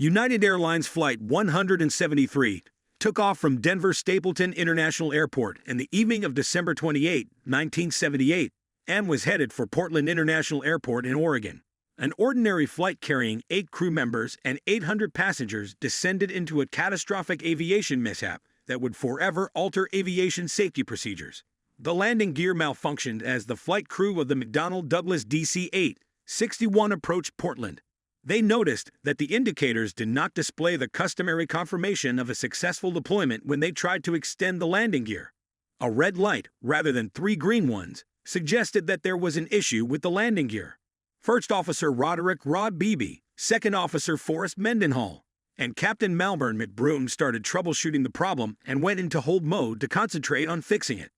United Airlines Flight 173 took off from Denver Stapleton International Airport in the evening of December 28, 1978, and was headed for Portland International Airport in Oregon. An ordinary flight carrying 8 crew members and 800 passengers descended into a catastrophic aviation mishap that would forever alter aviation safety procedures. The landing gear malfunctioned as the flight crew of the McDonnell Douglas DC-8-61 approached Portland. They noticed that the indicators did not display the customary confirmation of a successful deployment when they tried to extend the landing gear. A red light, rather than 3 green ones, suggested that there was an issue with the landing gear. First Officer Roderick "Rod" Beebe, Second Officer Forrest Mendenhall, and Captain Malvern McBroom started troubleshooting the problem and went into hold mode to concentrate on fixing it.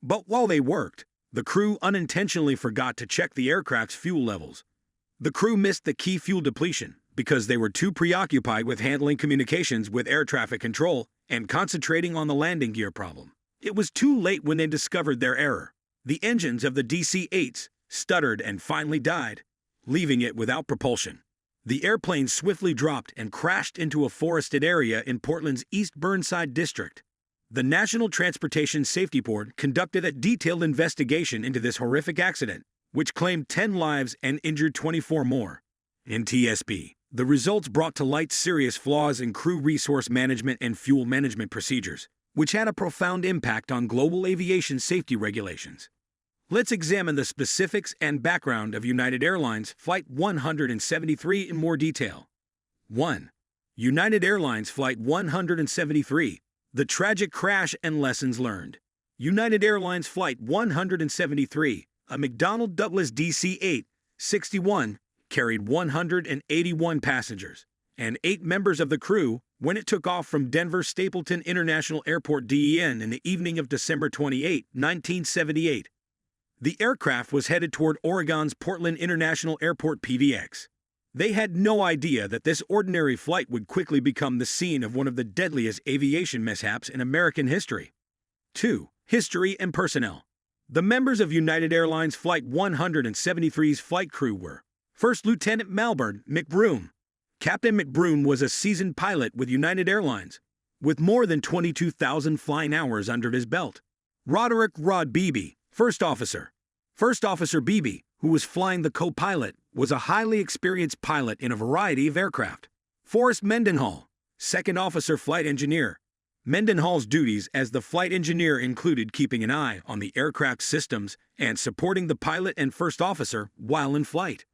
But while they worked, the crew unintentionally forgot to check the aircraft's fuel levels. The crew missed the key fuel depletion because they were too preoccupied with handling communications with air traffic control and concentrating on the landing gear problem. It was too late when they discovered their error. The engines of the DC-8s stuttered and finally died, leaving it without propulsion. The airplane swiftly dropped and crashed into a forested area in Portland's East Burnside district. The National Transportation Safety Board conducted a detailed investigation into this horrific accident, which claimed 10 lives and injured 24 more. In TSP, the results brought to light serious flaws in crew resource management and fuel management procedures, which had a profound impact on global aviation safety regulations. Let's examine the specifics and background of United Airlines Flight 173 in more detail. 1. United Airlines Flight 173, the tragic crash and lessons learned. United Airlines Flight 173, a McDonnell Douglas DC-8-61, carried 181 passengers and 8 members of the crew when it took off from Denver Stapleton International Airport DEN in the evening of December 28, 1978. The aircraft was headed toward Oregon's Portland International Airport PDX. They had no idea that this ordinary flight would quickly become the scene of one of the deadliest aviation mishaps in American history. 2. History and personnel. The members of United Airlines Flight 173's flight crew were First Lieutenant Malvern McBroom. Captain McBroom was a seasoned pilot with United Airlines, with more than 22,000 flying hours under his belt. Roderick "Rod" Beebe, First Officer. First Officer Beebe, who was flying the co-pilot, was a highly experienced pilot in a variety of aircraft. Forrest Mendenhall, Second Officer Flight Engineer. Mendenhall's duties as the flight engineer included keeping an eye on the aircraft systems and supporting the pilot and first officer while in flight.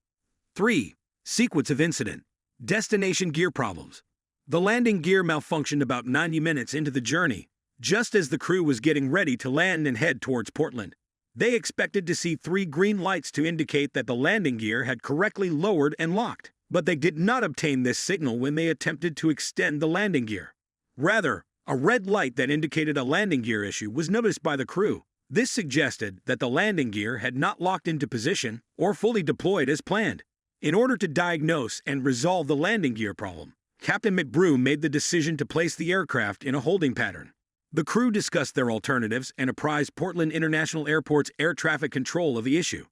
3. Sequence of incident. Destination gear problems. The landing gear malfunctioned about 90 minutes into the journey, just as the crew was getting ready to land and head towards Portland. They expected to see 3 green lights to indicate that the landing gear had correctly lowered and locked, but they did not obtain this signal when they attempted to extend the landing gear. Rather, a red light that indicated a landing gear issue was noticed by the crew. This suggested that the landing gear had not locked into position or fully deployed as planned. In order to diagnose and resolve the landing gear problem, Captain McBroom made the decision to place the aircraft in a holding pattern. The crew discussed their alternatives and apprised Portland International Airport's air traffic control of the issue.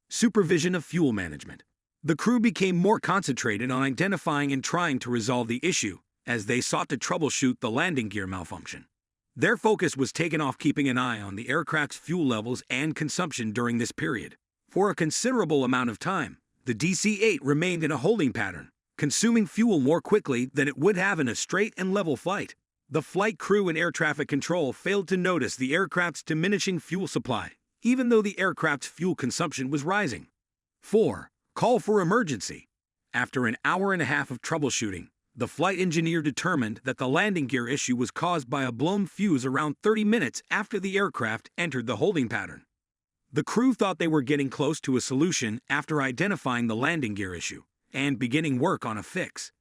Supervision of fuel management. The crew became more concentrated on identifying and trying to resolve the issue as they sought to troubleshoot the landing gear malfunction. Their focus was taken off keeping an eye on the aircraft's fuel levels and consumption during this period. For a considerable amount of time, the DC-8 remained in a holding pattern, consuming fuel more quickly than it would have in a straight and level flight. The flight crew and air traffic control failed to notice the aircraft's diminishing fuel supply, even though the aircraft's fuel consumption was rising. 4. Call for emergency. After an hour and a half of troubleshooting, the flight engineer determined that the landing gear issue was caused by a blown fuse around 30 minutes after the aircraft entered the holding pattern. The crew thought they were getting close to a solution after identifying the landing gear issue and beginning work on a fix.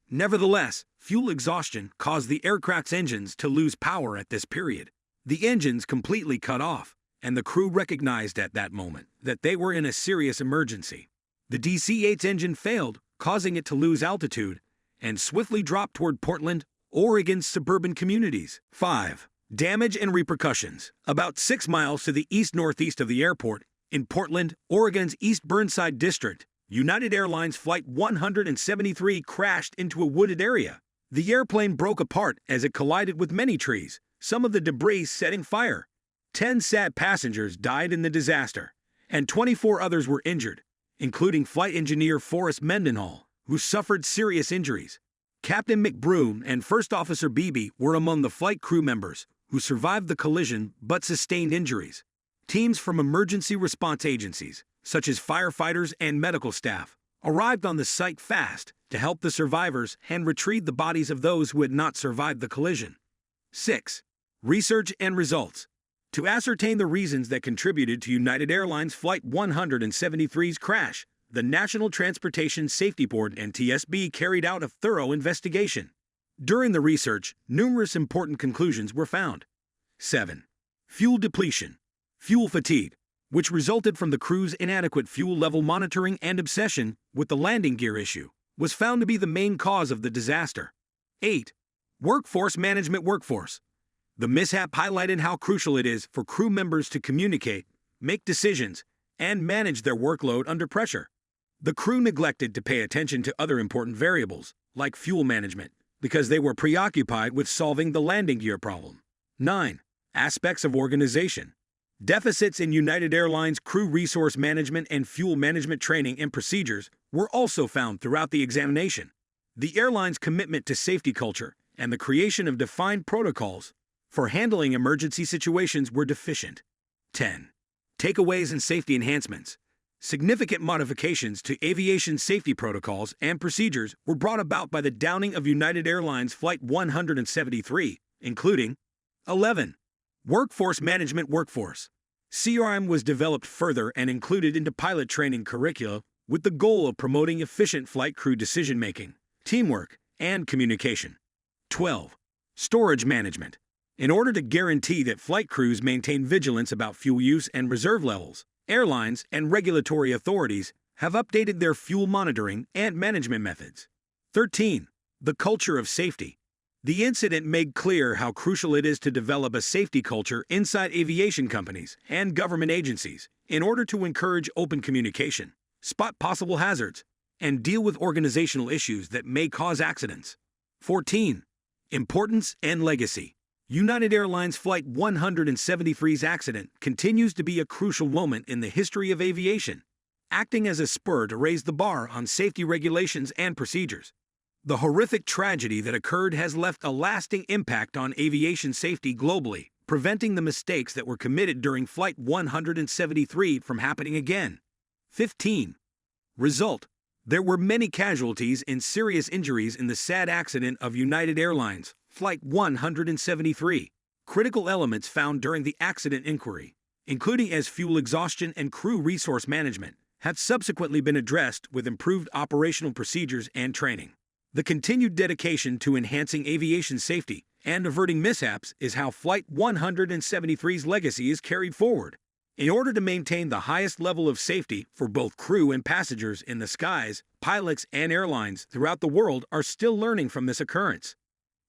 Nevertheless, fuel exhaustion caused the aircraft's engines to lose power at this period. The engines completely cut off, and the crew recognized at that moment that they were in a serious emergency. The DC-8's engine failed, causing it to lose altitude and swiftly drop toward Portland, Oregon's suburban communities. 5. Damage and repercussions. About 6 miles to the east-northeast of the airport, in Portland, Oregon's East Burnside district, United Airlines Flight 173 crashed into a wooded area. The airplane broke apart as it collided with many trees, some of the debris setting fire. 10 sad passengers died in the disaster, and 24 others were injured, including flight engineer Forrest Mendenhall, who suffered serious injuries. Captain McBroom and First Officer Beebe were among the flight crew members who survived the collision but sustained injuries. Teams from emergency response agencies, such as firefighters and medical staff, arrived on the site fast to help the survivors and retrieve the bodies of those who had not survived the collision. 6. Research and results. To ascertain the reasons that contributed to United Airlines Flight 173's crash, the National Transportation Safety Board (NTSB) carried out a thorough investigation. During the research, numerous important conclusions were found. 7. Fuel depletion. Fuel fatigue, which resulted from the crew's inadequate fuel level monitoring and obsession with the landing gear issue, was found to be the main cause of the disaster. 8. Workforce management. The mishap highlighted how crucial it is for crew members to communicate, make decisions, and manage their workload under pressure. The crew neglected to pay attention to other important variables, like fuel management, because they were preoccupied with solving the landing gear problem. 9. Aspects of organization. Deficits in United Airlines crew resource management and fuel management training and procedures were also found throughout the examination. The airline's commitment to safety culture and the creation of defined protocols for handling emergency situations were deficient. 10. Takeaways and safety enhancements. Significant modifications to aviation safety protocols and procedures were brought about by the downing of United Airlines Flight 173, including 11. Workforce management. CRM was developed further and included into pilot training curricula with the goal of promoting efficient flight crew decision-making, teamwork, and communication. 12. Storage management. In order to guarantee that flight crews maintain vigilance about fuel use and reserve levels, airlines and regulatory authorities have updated their fuel monitoring and management methods. 13. The culture of safety. The incident made clear how crucial it is to develop a safety culture inside aviation companies and government agencies in order to encourage open communication, spot possible hazards, and deal with organizational issues that may cause accidents. 14. Importance and legacy. United Airlines Flight 173's accident continues to be a crucial moment in the history of aviation, acting as a spur to raise the bar on safety regulations and procedures. The horrific tragedy that occurred has left a lasting impact on aviation safety globally, preventing the mistakes that were committed during Flight 173 from happening again. 15. Result. There were many casualties and serious injuries in the sad accident of United Airlines Flight 173. Critical elements found during the accident inquiry, including as fuel exhaustion and crew resource management, have subsequently been addressed with improved operational procedures and training. The continued dedication to enhancing aviation safety and averting mishaps is how Flight 173's legacy is carried forward. In order to maintain the highest level of safety for both crew and passengers in the skies, pilots and airlines throughout the world are still learning from this occurrence.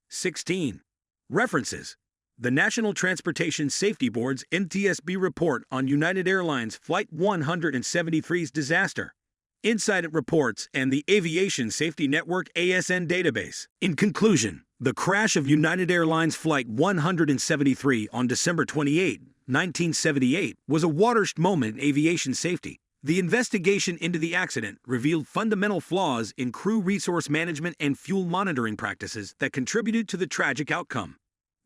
16. References. The National Transportation Safety Board's NTSB report on United Airlines Flight 173's disaster, Incident Reports, and the Aviation Safety Network ASN database. In conclusion, the crash of United Airlines Flight 173 on December 28, 1978, was a watershed moment in aviation safety. The investigation into the accident revealed fundamental flaws in crew resource management and fuel monitoring practices that contributed to the tragic outcome.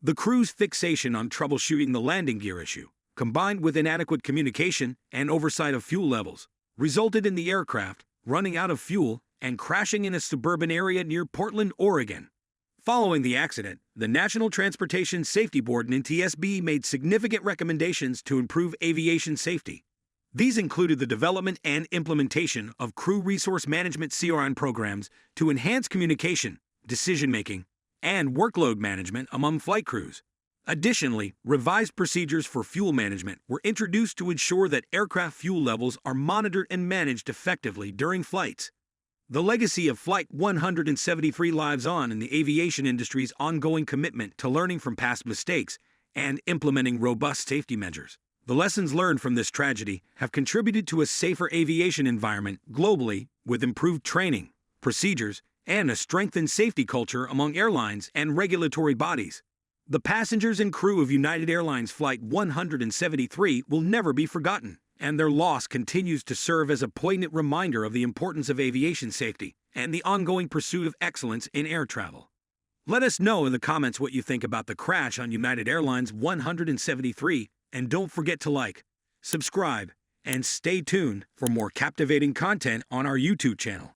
The crew's fixation on troubleshooting the landing gear issue, combined with inadequate communication and oversight of fuel levels, resulted in the aircraft running out of fuel and crashing in a suburban area near Portland, Oregon. Following the accident, the National Transportation Safety Board and NTSB made significant recommendations to improve aviation safety. These included the development and implementation of crew resource management CRM programs to enhance communication, decision-making, and workload management among flight crews. Additionally, revised procedures for fuel management were introduced to ensure that aircraft fuel levels are monitored and managed effectively during flights. The legacy of Flight 173 lives on in the aviation industry's ongoing commitment to learning from past mistakes and implementing robust safety measures. The lessons learned from this tragedy have contributed to a safer aviation environment globally, with improved training, procedures, and a strengthened safety culture among airlines and regulatory bodies. The passengers and crew of United Airlines Flight 173 will never be forgotten, and their loss continues to serve as a poignant reminder of the importance of aviation safety and the ongoing pursuit of excellence in air travel. Let us know in the comments what you think about the crash on United Airlines 173, and don't forget to like, subscribe, and stay tuned for more captivating content on our YouTube channel.